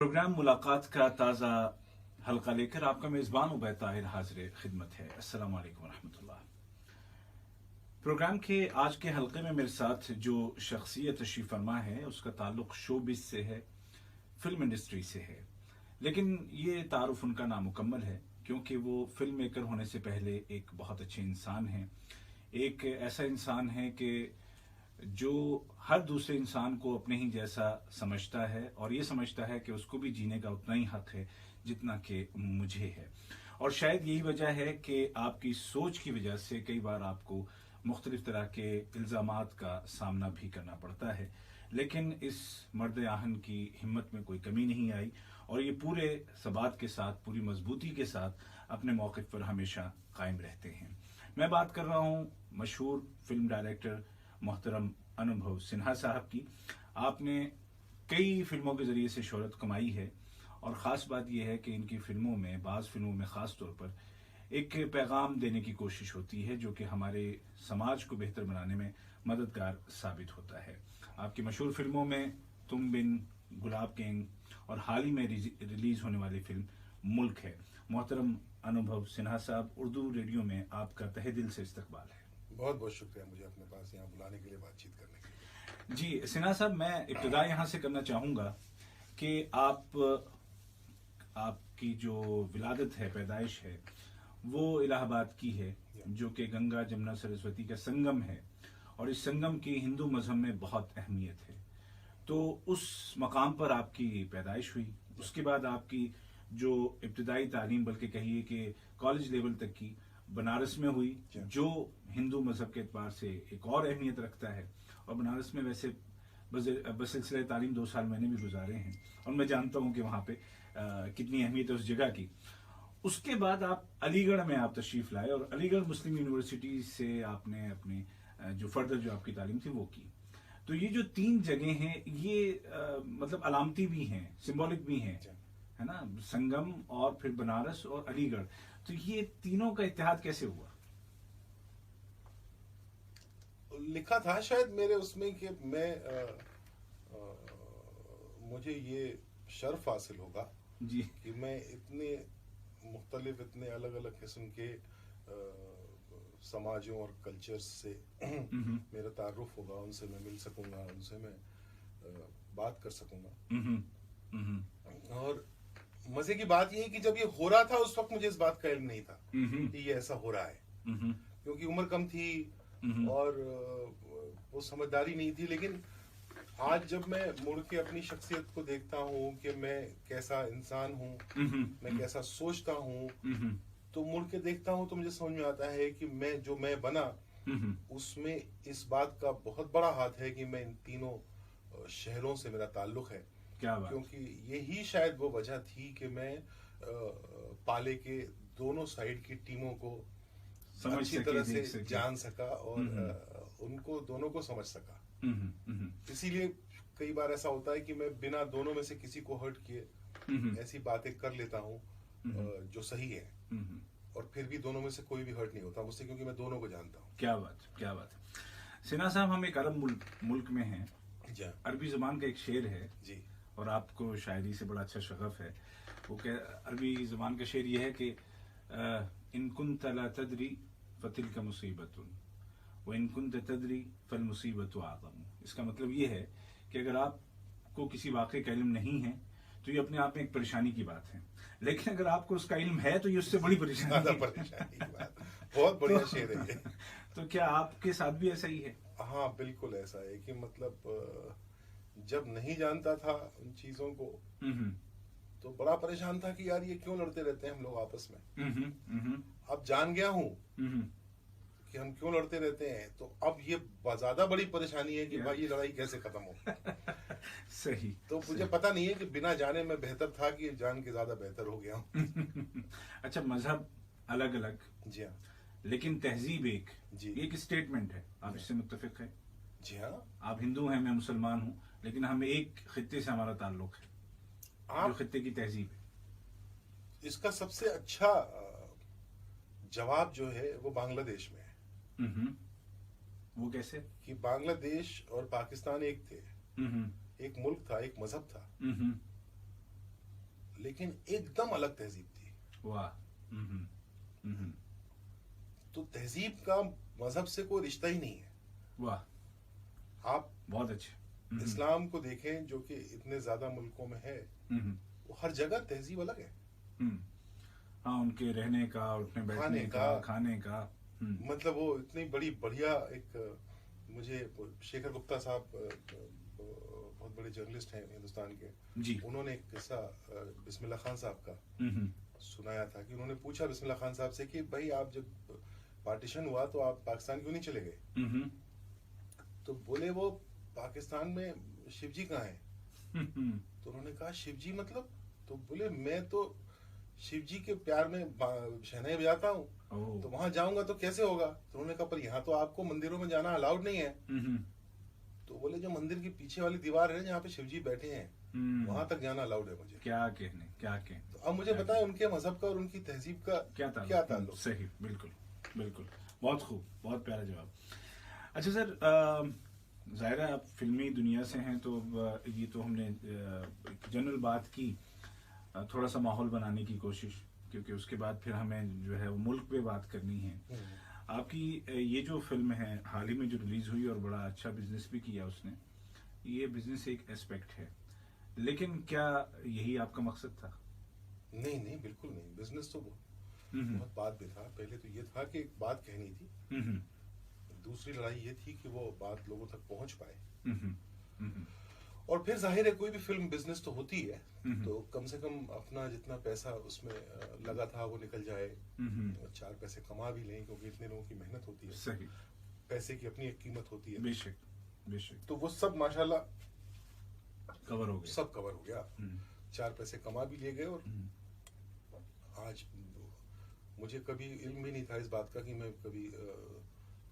Programme मुलाकात का ताज़ा हल्का लेकर आपका मेज़बान उबैद ताहिर हाजिर खिदमत है। अस्सलाम वालेकुम रहमतुल्लाह। प्रोग्राम के आज के हल्के में मेरे साथ जो शख्सियत तशरीफ़ फरमा है उसका ताल्लुक शोबिस से है, फिल्म इंडस्ट्री से है। लेकिन ये तारुफ उनका नामुकम्मल है क्योंकि वो फिल्म मेकर होने से पहले एक बहुत अच्छे इंसान हैं। एक ऐसा इंसान है कि जो हर दूसरे इंसान को अपने ही जैसा समझता है और ये समझता है कि उसको भी जीने का उतना ही हक है जितना कि मुझे है। और शायद यही वजह है कि आपकी सोच की वजह से कई बार आपको मुख्तलिफ तरह के इल्ज़ामात का सामना भी करना पड़ता है, लेकिन इस मर्द आहन की हिम्मत में कोई कमी नहीं आई और ये पूरे सबात के साथ, पूरी मजबूती के साथ अपने मौक़िफ़ पर हमेशा कायम रहते हैं। मैं बात कर रहा हूँ मशहूर फिल्म डायरेक्टर मोहतरम अनुभव सिन्हा साहब की। आपने कई फिल्मों के ज़रिए से शोहरत कमाई है और ख़ास बात यह है कि इनकी फिल्मों में, बाज़ फिल्मों में ख़ास तौर पर एक पैगाम देने की कोशिश होती है जो कि हमारे समाज को बेहतर बनाने में मददगार साबित होता है। आपकी मशहूर फिल्मों में तुम बिन, गुलाब गैंग और हाल ही में रिलीज़ होने वाली फिल्म मुल्क है। मोहतरम अनुभव सिन्हा साहब, उर्दू रेडियो में आपका तहे दिल से इस्तकबाल है। बहुत बहुत शुक्रिया मुझे अपने पास यहाँ बुलाने के लिए, बातचीत करने के लिए। जी सिन्हा साहब, मैं इब्तिदा यहाँ से करना चाहूँगा कि आपकी जो विलादत है, पैदाइश है, वो इलाहाबाद की है जो कि गंगा जमुना सरस्वती का संगम है और इस संगम की हिंदू मजहब में बहुत अहमियत है। तो उस मकाम पर आपकी पैदाइश हुई, उसके बाद आपकी जो इब्तिदाई तालीम, बल्कि कहिए कि कॉलेज लेवल तक की बनारस में हुई, जो हिंदू मजहब के एतबार से एक और अहमियत रखता है। और बनारस में वैसे बसिलसिले तालीम 2 साल मैंने भी गुजारे हैं और मैं जानता हूँ कि वहाँ पे कितनी अहमियत है उस जगह की। उसके बाद आप अलीगढ़ में आप तशरीफ़ लाए और अलीगढ़ मुस्लिम यूनिवर्सिटी से आपने अपनी जो फर्दर जो आपकी तालीम थी वो की। तो ये जो 3 जगह हैं ये मतलब अलामती भी हैं, सिंबॉलिक भी हैं, है ना, संगम और फिर बनारस और अलीगढ़। तो ये तीनों का इत्तेहाद कैसे हुआ? लिखा था शायद मेरे उसमें कि मैं मुझे ये शर्फ हासिल होगा जी कि मैं इतने मुख्तलिफ, इतने अलग अलग किस्म के समाजों और कल्चर्स से मेरा तारुफ होगा, उनसे मैं मिल सकूंगा, उनसे मैं बात कर सकूंगा। और मजे की बात यह है कि जब ये हो रहा था उस वक्त मुझे इस बात का इल्म नहीं था कि ये ऐसा हो रहा है, क्योंकि उम्र कम थी और वो समझदारी नहीं थी। लेकिन आज जब मैं मुड़ के अपनी शख्सियत को देखता हूँ कि मैं कैसा इंसान हूँ, मैं कैसा सोचता हूँ, तो मुड़ के देखता हूँ तो मुझे समझ में आता है कि मैं बना उसमें इस बात का बहुत बड़ा हाथ है कि मैं इन तीनों शहरों से मेरा ताल्लुक है। क्या बात? क्योंकि यही शायद वो वजह थी कि मैं पाले के दोनों साइड की टीमों को अच्छी तरह से जान सका और उनको दोनों को समझ सका। इसीलिए कई बार ऐसा होता है कि मैं बिना दोनों में से किसी को हर्ट किए ऐसी बातें कर लेता हूँ जो सही है, और फिर भी दोनों में से कोई भी हर्ट नहीं होता मुझसे, क्योंकि मैं दोनों को जानता हूँ। क्या बात, क्या बात है। सिन्हा साहब, हम एक अरब मुल्क में हैं। अरबी ज़बान का एक शेर है जी, और आपको शायरी से बड़ा अच्छा शगफ है। वो अरबी ज़बान का शेर ये है कि इन कुन्त ला तदरी फतिल्का मुसीबतुन व इन कुन्त तदरी फल मुसीबतु आज़म। इसका मतलब ये है कि अगर आपको किसी वाक़े का इल्म नहीं है तो ये अपने आप में एक परेशानी की बात है, लेकिन अगर आपको उसका इल्म है तो ये उससे बड़ी परेशानी की बात। बहुत बढ़िया शेर है ये। तो क्या आपके साथ भी ऐसा ही है? हाँ, बिल्कुल ऐसा है कि मतलब जब नहीं जानता था उन चीजों को तो बड़ा परेशान था कि यार ये क्यों लड़ते रहते हैं हम लोग आपस में। अब जान गया हूँ कि हम क्यों लड़ते रहते हैं, तो अब ये ज्यादा बड़ी परेशानी है कि भाई ये लड़ाई कैसे खत्म हो। सही। तो मुझे पता नहीं है कि बिना जाने मैं बेहतर था कि जान के ज्यादा बेहतर हो गया हूँ। अच्छा, मजहब अलग अलग, जी हाँ, लेकिन तहजीब एक। जी, एक स्टेटमेंट है, आप इससे मुत्तफिक है? जी हाँ। आप हिंदू हैं, मैं मुसलमान हूँ, लेकिन हम एक खित्ते से हमारा ताल्लुक है, जो खित्ते की तहजीब है। इसका सबसे अच्छा जवाब जो है वो बांग्लादेश में है। वो कैसे? कि बांग्लादेश और पाकिस्तान एक थे, एक मुल्क था, एक मजहब था, लेकिन एकदम अलग तहजीब थी। वाह। तो तहजीब का मजहब से कोई रिश्ता ही नहीं है। वाह, आप बहुत अच्छे। इस्लाम को देखें जो कि इतने ज्यादा मुल्कों में है, वो हर जगह तहजीब अलग है। हाँ, उनके रहने का, उठने बैठने का, खाने का। मतलब वो इतनी बड़ी बढ़िया एक, मुझे शेखर गुप्ता साहब बहुत बड़े जर्नलिस्ट हैं हिंदुस्तान के जी, उन्होंने एक किस्सा बिस्मिल्लाह खान साहब का सुनाया था कि उन्होंने पूछा बिस्मिल्लाह खान साहब से कि भाई आप जब पार्टीशन हुआ तो आप पाकिस्तान क्यों नहीं चले गए? तो बोले वो पाकिस्तान में शिवजी कहाँ है? तो उन्होंने कहा शिवजी मतलब? तो बोले मैं तो शिवजी के प्यार में शहनाई बजाता हूँ, तो वहां जाऊंगा तो कैसे होगा? तो उन्होंने कहा पर यहाँ तो आपको मंदिरों में जाना अलाउड नहीं है। तो बोले जो मंदिर की पीछे वाली दीवार है जहाँ पे शिवजी बैठे हैं, वहां तक जाना अलाउड है मुझे। क्या कहने। तो अब मुझे बताएं उनके मजहब का और उनकी तहजीब का क्या ताल्लुक? सही, बिल्कुल, बहुत खूब, बहुत प्यारा जवाब। अच्छा सर, जाहिर है आप फिल्मी दुनिया से हैं, तो ये तो हमने जनरल बात की, थोड़ा सा माहौल बनाने की कोशिश, क्योंकि उसके बाद फिर हमें जो है वो मुल्क पे बात करनी है। आपकी ये जो फिल्म है हाल ही में जो रिलीज हुई और बड़ा अच्छा बिजनेस भी किया उसने, ये बिजनेस एक एस्पेक्ट है, लेकिन क्या यही आपका मकसद था? नहीं, बिल्कुल नहीं। बिजनेस तो बहुत बाद में था। पहले तो ये था कि एक बात कहनी थी, दूसरी लड़ाई ये थी कि वो बात लोगों तक पहुंच पाए। और फिर जाहिर है कोई भी फिल्म बिजनेस तो होती है, तो कम से कम अपना जितना पैसा उसमें लगा था वो निकल जाए, चार पैसे कमा भी लें, क्योंकि इतने लोगों की मेहनत होती है। सही। पैसे की अपनी एक कीमत होती है। बेशक। तो वो सब माशाल्लाह कवर हो गया, सब कवर हो गया। चार पैसे कमा भी लिए गए। और आज मुझे कभी इल्म भी नहीं था इस बात का कि मैं कभी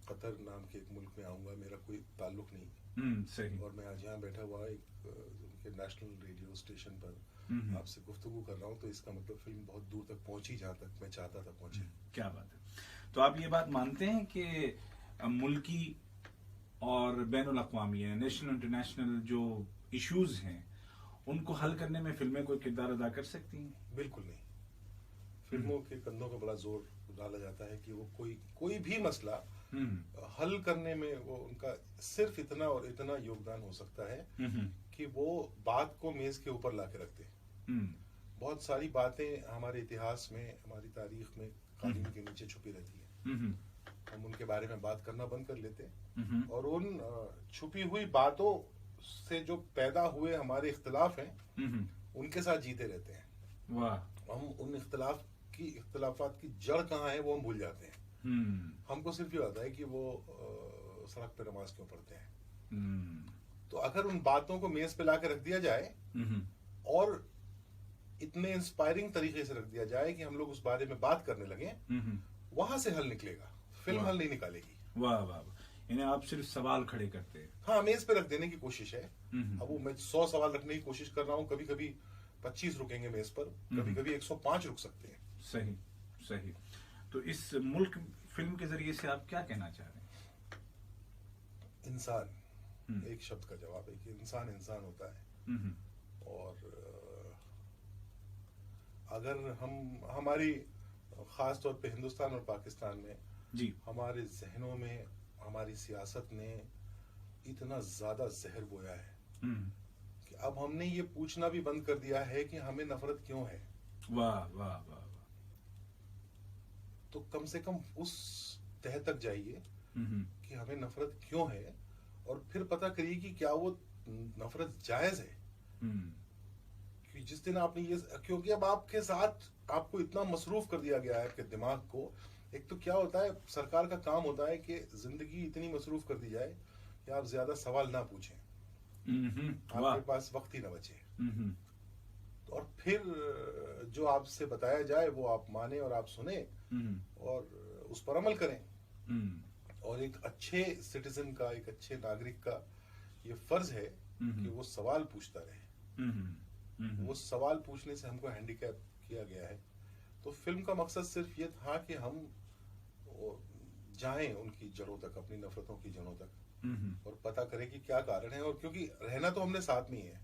कतर नाम के एक मुल्क में आऊंगा, मेरा कोई ताल्लुक नहीं। सही। और मैं आज यहाँ बैठा हुआ एक उनके नेशनल रेडियो स्टेशन पर आपसे गुफ्तगू कर रहा हूँ, तो इसका मतलब फिल्म बहुत दूर तक पहुंची जहाँ तक मैं चाहता था पहुंचे। क्या बात है। तो आप ये बात मानते हैं कि मुल्की और बैनुल अक़वामी, नेशनल इंटरनेशनल जो इश्यूज हैं उनको हल करने में फिल्में कोई किरदार अदा कर सकती हैं? बिल्कुल नहीं। फिल्मों के कंधों पर बड़ा जोर डाला जाता है कि वो कोई भी मसला हल करने में वो उनका सिर्फ इतना और इतना योगदान हो सकता है कि वो बात को मेज के ऊपर लाके रख दे। बहुत सारी बातें हमारे इतिहास में, हमारी तारीख में कालीन के नीचे छुपी रहती है। हम उनके बारे में बात करना बंद कर लेते हैं और उन छुपी हुई बातों से जो पैदा हुए हमारे इख्तिलाफ हैं उनके साथ जीते रहते हैं। वाह। हम उन इख्तिलाफात की जड़ कहाँ है वो हम भूल जाते हैं। हमको सिर्फ ये आता है कि वो सड़क पे नमाज क्यों पढ़ते हैं। तो अगर उन बातों को मेज पे लाके रख दिया जाए और इतने इंस्पायरिंग तरीके से रख दिया जाए कि हम लोग उस बारे में बात करने लगे, वहां से हल निकलेगा। फिल्म हल नहीं निकालेगी। वाह वाह। यानी आप सिर्फ सवाल खड़े करते हैं। हाँ, मेज पे रख देने की कोशिश है। अब वो मैं 100 सवाल रखने की कोशिश कर रहा हूँ, कभी कभी 25 रुकेंगे मेज पर, कभी कभी 105 रुक सकते हैं। सही। तो इस मुल्क फिल्म के जरिए से आप क्या कहना चाह रहे हैं? इंसान, एक शब्द का जवाब है कि इंसान होता है। और अगर हमारी खास तौर पे हिंदुस्तान और पाकिस्तान में जी, हमारे जहनों में हमारी सियासत ने इतना ज्यादा जहर बोया है कि अब हमने ये पूछना भी बंद कर दिया है कि हमें नफरत क्यों है। वाह। तो कम से कम उस तह तक जाइए कि हमें नफरत क्यों है, और फिर पता करिए कि क्या वो नफरत जायज है। कि जिस दिन आपने ये, क्योंकि अब आपके साथ आपको इतना मसरूफ कर दिया गया है आपके दिमाग को। एक तो क्या होता है, सरकार का काम होता है कि जिंदगी इतनी मसरूफ कर दी जाए कि आप ज्यादा सवाल ना पूछें, आपके पास वक्त ही ना बचे। और फिर जो आपसे बताया जाए वो आप माने और आप सुने और उस पर अमल करें। और एक अच्छे सिटीजन का, एक अच्छे नागरिक का ये फर्ज है कि वो सवाल पूछता रहे। वो सवाल पूछने से हमको हैंडीकैप किया गया है। तो फिल्म का मकसद सिर्फ ये था कि हम जाएं उनकी जड़ों तक, अपनी नफरतों की जड़ों तक, और पता करें कि क्या कारण है। और क्योंकि रहना तो हमने साथ में ही है,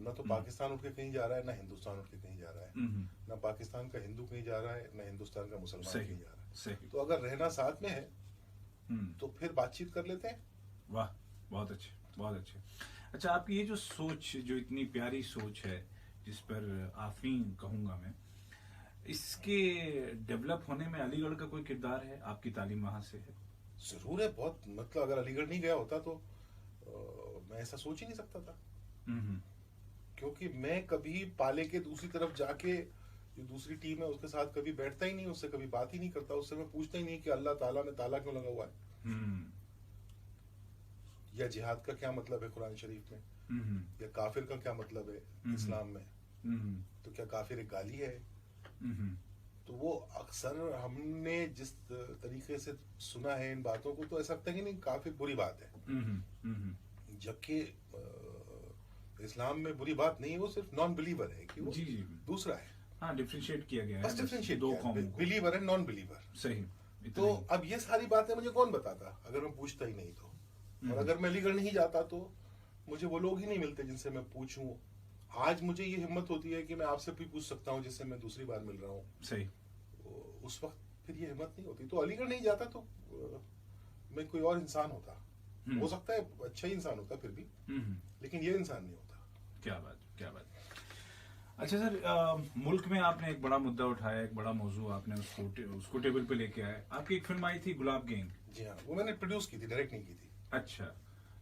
ना तो पाकिस्तान उठ के कहीं जा रहा है, ना हिंदुस्तान उठ के कहीं जा रहा है, ना पाकिस्तान का हिंदू कहीं जा रहा है, ना हिंदुस्तान का मुसलमान कहीं जा रहा है। तो अगर रहना साथ में है तो फिर बातचीत कर लेते हैं। वाह, बहुत अच्छे, बहुत अच्छे। अच्छा, आपकी ये जो सोच, जो इतनी प्यारी सोच है, जिस पर आफरीन कहूंगा मैं, इसके डेवलप होने में अलीगढ़ का कोई किरदार है? आपकी तालीम वहां से है? जरूर है, बहुत। मतलब अगर अलीगढ़ नहीं गया होता तो मैं ऐसा सोच ही नहीं सकता था। क्योंकि मैं कभी पाले के दूसरी तरफ जाके जो दूसरी टीम है उसके साथ कभी बैठता ही नहीं, उससे कभी बात ही नहीं करता, उससे मैं पूछता ही नहीं कि अल्लाह ताला में ताला क्यों लगा हुआ है, या जिहाद का क्या मतलब है कुरान शरीफ में, या काफिर का क्या मतलब है इस्लाम में, तो क्या काफिर एक गाली है। तो वो अक्सर हमने जिस तरीके से सुना है इन बातों को, तो ऐसा लगता है कि नहीं काफिर बुरी बात है, जबकि इस्लाम में बुरी बात नहीं है, वो सिर्फ नॉन बिलीवर है कि वो जी, दूसरा है। हाँ, डिफरेंशिएट किया गया है, बस डिफरेंशिएट दो कौमों को, बिलीवर है, नॉन बिलीवर। सही। तो अब ये सारी बातें मुझे कौन बताता अगर मैं पूछता ही नहीं तो। और अगर मैं अलीगढ़ नहीं जाता तो मुझे वो लोग ही नहीं मिलते जिनसे मैं पूछूं। आज मुझे ये हिम्मत होती है कि मैं आपसे भी पूछ सकता हूँ जिससे मैं दूसरी बार मिल रहा हूँ। सही। उस वक्त फिर ये हिम्मत नहीं होती। तो अलीगढ़ नहीं जाता तो मैं कोई और इंसान होता, हो सकता है अच्छा ही इंसान होता फिर भी, लेकिन ये इंसान नहीं होता। क्या बात, क्या बात। अच्छा सर, मुल्क में आपने एक बड़ा मुद्दा उठाया, एक बड़ा मौजू आपने उसको टेबल पे लेके आए। आपकी एक फिल्म आई थी गुलाब गैंग। जी हाँ, वो मैंने प्रोड्यूस की थी, डायरेक्ट नहीं की थी। अच्छा,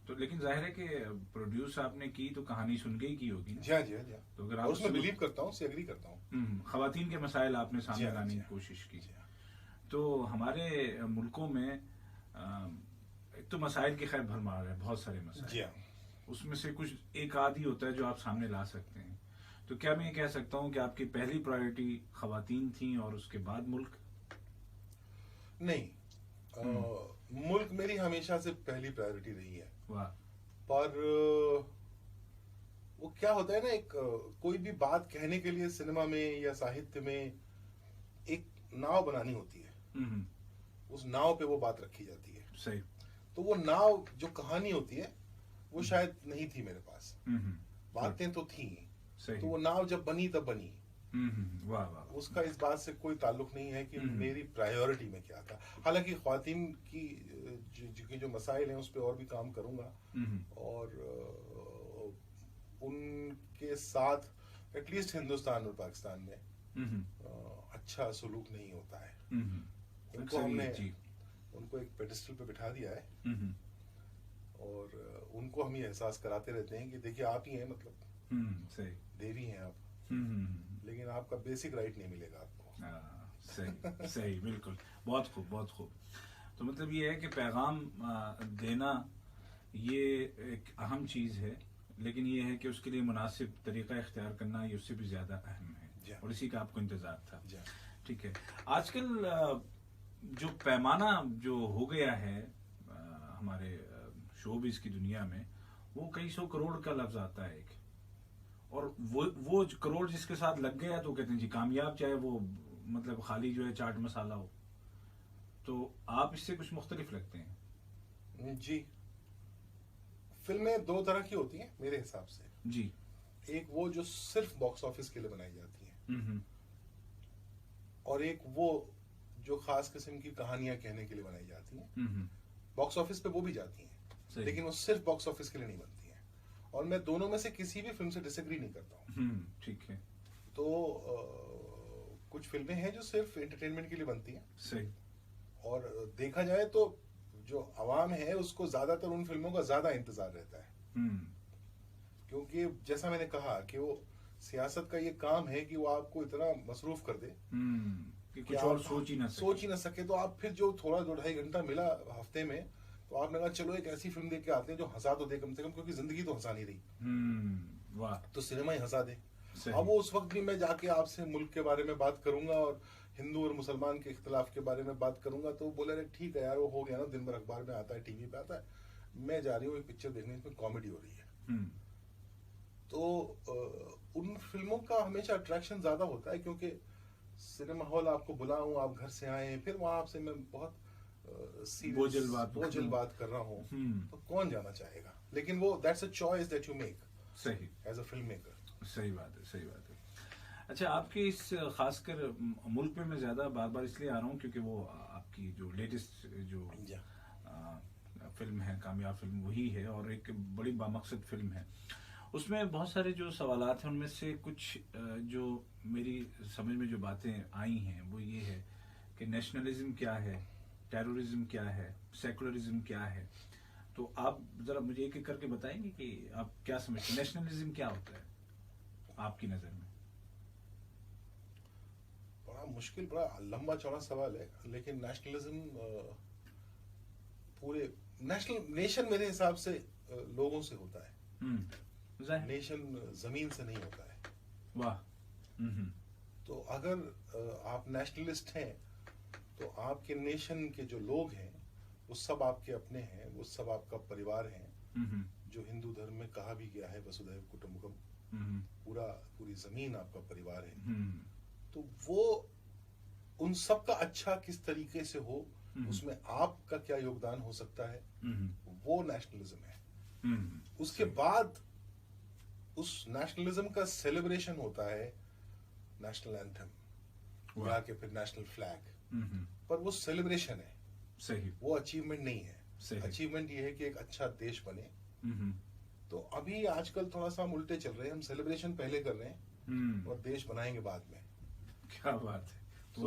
तो लेकिन जाहिर है कि प्रोड्यूस आपने की तो कहानी सुन के ही की होगी ना? जी हाँ, जी हाँ, जी हाँ। तो अगर आप उसमें बिलीव करता हूँ, एग्री करता हूँ। खवातीन के मसाइल आपने सामने हाँ, लाने की कोशिश की। तो हमारे मुल्कों में एक तो मसाइल की खैर भरमार है, बहुत सारे मसाइल। जी हाँ। उसमें से कुछ एक आदि होता है जो आप सामने ला सकते हैं। तो क्या मैं ये कह सकता हूँ कि आपकी पहली प्रायोरिटी खवातीन थी और उसके बाद मुल्क? नहीं, मुल्क मेरी हमेशा से पहली प्रायोरिटी रही है। वाह। पर वो क्या होता है ना, एक कोई भी बात कहने के लिए सिनेमा में या साहित्य में एक नाव बनानी होती है। उस नाव पे वो बात रखी जाती है। सही। तो वो नाव जो कहानी होती है वो शायद नहीं थी मेरे पास। बातें तो थी, तो वो नाव जब बनी तब बनी। वाह वाह। उसका इस बात से कोई ताल्लुक नहीं है कि मेरी प्रायोरिटी में क्या था। हालांकि ख्वातीन की जो मसाइल हैं उस पर और भी काम करूंगा, और उनके साथ एटलीस्ट हिंदुस्तान और पाकिस्तान में अच्छा सलूक नहीं होता है। उनको हमने उनको एक पेडिस्टल पे बिठा दिया है, और उनको हम ये एहसास कराते रहते हैं कि देखिए आप ही हैं, मतलब सही देवी हैं आप, लेकिन आपका बेसिक राइट नहीं मिलेगा आपको। सही सही, बिल्कुल। बहुत खूब, बहुत खूब। तो मतलब ये है कि पैगाम देना ये एक अहम चीज है, लेकिन ये है कि उसके लिए मुनासिब तरीका इख्तियार करना ये उससे भी ज्यादा अहम है, और इसी का आपको इंतजार था। ठीक है। आजकल जो पैमाना जो हो गया है हमारे शोबिज की दुनिया में, वो कई सौ करोड़ का लफ्ज आता है एक, और वो करोड़ जिसके साथ लग गया तो कहते हैं जी कामयाब, चाहे वो मतलब खाली जो है चाट मसाला हो। तो आप इससे कुछ मुख्तलिफ लगते हैं? जी, फिल्में दो तरह की होती हैं मेरे हिसाब से। जी। एक वो जो सिर्फ बॉक्स ऑफिस के लिए बनाई जाती है, और एक वो जो खास किस्म की कहानियां कहने के लिए बनाई जाती हैं। बॉक्स ऑफिस पे वो भी जाती हैं, लेकिन वो सिर्फ बॉक्स ऑफिस के लिए नहीं बनती हैं। और मैं दोनों में से किसी भी फिल्म से डिसएग्री नहीं करता हूँ। ठीक है। तो कुछ फिल्में हैं जो सिर्फ एंटरटेनमेंट के लिए बनती हैं। सही। और देखा जाए तो जो अवाम है उसको ज्यादातर उन फिल्मों का ज्यादा इंतजार रहता है, क्योंकि जैसा मैंने कहा कि वो सियासत का ये काम है कि वो आपको इतना मसरूफ कर दे कि कुछ और सोच ही ना सके। तो आप फिर जो थोड़ा 2-2.5 घंटा मिला हफ्ते में, तो आपने कहा चलो एक ऐसी फिल्म देख के आते हैं जो हंसा तो दे कम से कम, क्योंकि जिंदगी तो हंसा नहीं रही। वाह। तो सिनेमा ही हंसा दे। अब वो उस वक्त भी मैं जाके आपसे मुल्क के बारे में बात करूंगा और हिंदू और मुसलमान के इख्तिलाफ के बारे में बात करूंगा, तो बोले अरे ठीक है यार, वो हो गया ना, दिन भर अखबार में आता है, टीवी पे आता है, मैं जा रही हूँ एक पिक्चर देखने, इसमें कॉमेडी हो रही है। तो उन फिल्मों का हमेशा अट्रैक्शन ज्यादा होता है, क्योंकि सिनेमा हॉल आपको बुलाऊं, आप घर से आए, फिर वहां आपसे मैं बहुत बोझिल बात कर रहा हूँ, तो कौन जाना चाहेगा। लेकिन वो that's a choice that you make. सही, एज अ फिल्म मेकर। सही बात है, सही बात है। अच्छा, आपके इस खासकर मुल्क में मैं ज्यादा बार बार इसलिए आ रहा हूँ क्योंकि वो आपकी जो लेटेस्ट जो फिल्म है, कामयाब फिल्म वही है, और एक बड़ी बामकसद फिल्म है। उसमें बहुत सारे जो सवालात हैं उनमें से कुछ जो मेरी समझ में जो बातें आई हैं वो ये है कि नेशनलिज्म क्या है, टेररिज्म क्या है, सेकुलरिज्म क्या है। तो आप जरा मुझे एक एक करके बताएंगे कि आप क्या समझते हैं, नेशनलिज्म क्या होता है आपकी नजर में? बड़ा मुश्किल, बड़ा लंबा चौड़ा सवाल है, लेकिन नेशनलिज्म पूरे नेशन मेरे हिसाब से लोगों से होता है। नेशन जमीन से नहीं होता है। वाह। तो अगर आप नेशनलिस्ट हैं तो आपके नेशन के जो लोग हैं वो सब आपके अपने हैं, वो सब आपका परिवार हैं। जो हिंदू धर्म में कहा भी गया है वसुधैव कुटुंबकम, पूरी जमीन आपका परिवार है। तो वो उन सब का अच्छा किस तरीके से हो, उसमें आपका क्या योगदान हो सकता है, वो नेशनलिज्म है। उसके बाद उस नेशनलिज्म का सेलिब्रेशन होता है नेशनल एंथम या के फिर नेशनल फ्लैग। पर वो सेलिब्रेशन है, सही, वो अचीवमेंट नहीं है। अचीवमेंट ये है कि एक अच्छा देश बने। तो अभी आजकल थोड़ा सा हम उल्टे चल रहे हैं, हम सेलिब्रेशन पहले कर रहे हैं और देश बनाएंगे बाद में। क्या बात है। तो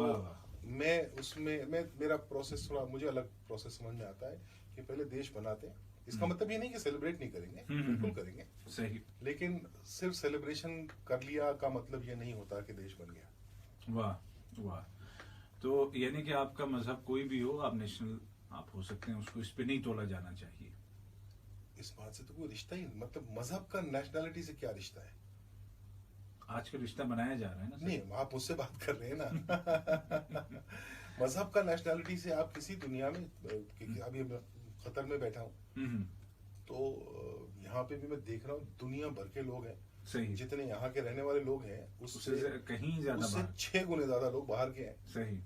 मैं उसमें मेरा प्रोसेस थोड़ा, मुझे अलग प्रोसेस समझ में आता है कि पहले देश बनाते हैं। इसका मतलब ये नहीं कि सेलिब्रेट नहीं करेंगे, बिल्कुल करेंगे, सही, लेकिन सिर्फ सेलिब्रेशन कर लिया का मतलब ये नहीं होता कि देश बन गया। वाह वाह। तो यानी कि आपका मजहब कोई भी हो, आप नेशनल आप हो सकते हैं, उसको इस पे नहीं तोला जाना चाहिए। इस बात से तो कोई रिश्ता ही, मतलब मजहब का नेशनैलिटी से क्या रिश्ता है? आजकल रिश्ता बनाया जा रहा है ना। नहीं, आप मुझसे बात कर रहे हैं ना। मजहब का नेशनैलिटी से आप किसी दुनिया में, अभी कतर में बैठा हूँ तो यहाँ पे भी मैं देख रहा हूँ दुनिया भर के लोग हैं। सही, जितने यहाँ के रहने वाले लोग हैं उससे कहीं ज्यादा, उससे 6 गुने ज्यादा लोग बाहर के हैं। सही,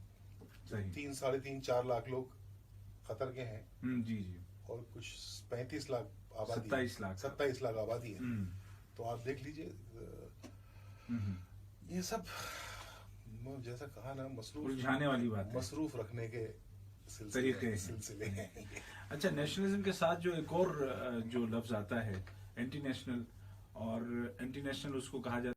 सही। 3, 3.5, 4 लाख लोग कतर के हैं। जी जी। और कुछ 35 लाख आबादी, 27 लाख आबादी है। तो आप देख लीजिए, ये सब जैसा कहा ना, उलझाने वाली बात है, मसरूफ रखने के सिलसिले हैं। अच्छा, नेशनलिज्म के साथ जो एक और जो लफ्ज आता है एंटी नेशनल, और एंटी नेशनल उसको कहा जाता है